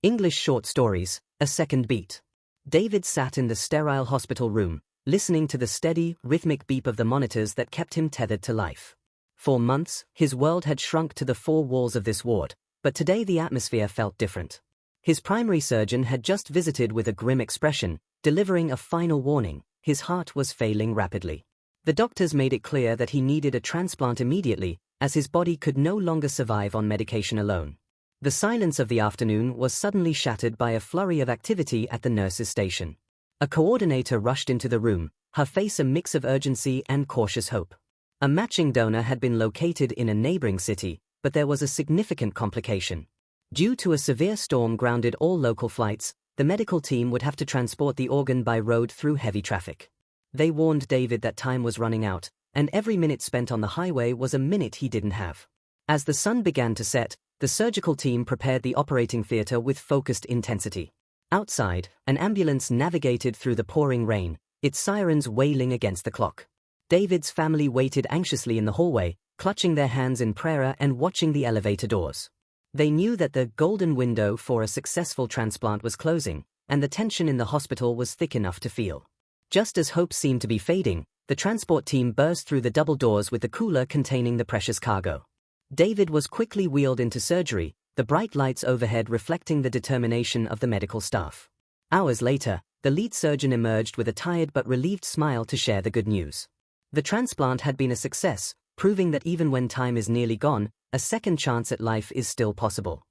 English short stories, A Second Beat. David sat in the sterile hospital room, listening to the steady, rhythmic beep of the monitors that kept him tethered to life. For months, his world had shrunk to the four walls of this ward, but today the atmosphere felt different. His primary surgeon had just visited with a grim expression, delivering a final warning: his heart was failing rapidly. The doctors made it clear that he needed a transplant immediately, as his body could no longer survive on medication alone. The silence of the afternoon was suddenly shattered by a flurry of activity at the nurses' station. A coordinator rushed into the room, her face a mix of urgency and cautious hope. A matching donor had been located in a neighboring city, but there was a significant complication. Due to a severe storm grounded all local flights, the medical team would have to transport the organ by road through heavy traffic. They warned David that time was running out, and every minute spent on the highway was a minute he didn't have. As the sun began to set, the surgical team prepared the operating theater with focused intensity. Outside, an ambulance navigated through the pouring rain, its sirens wailing against the clock. David's family waited anxiously in the hallway, clutching their hands in prayer and watching the elevator doors. They knew that the golden window for a successful transplant was closing, and the tension in the hospital was thick enough to feel. Just as hope seemed to be fading, the transport team burst through the double doors with the cooler containing the precious cargo. David was quickly wheeled into surgery, the bright lights overhead reflecting the determination of the medical staff. Hours later, the lead surgeon emerged with a tired but relieved smile to share the good news. The transplant had been a success, proving that even when time is nearly gone, a second chance at life is still possible.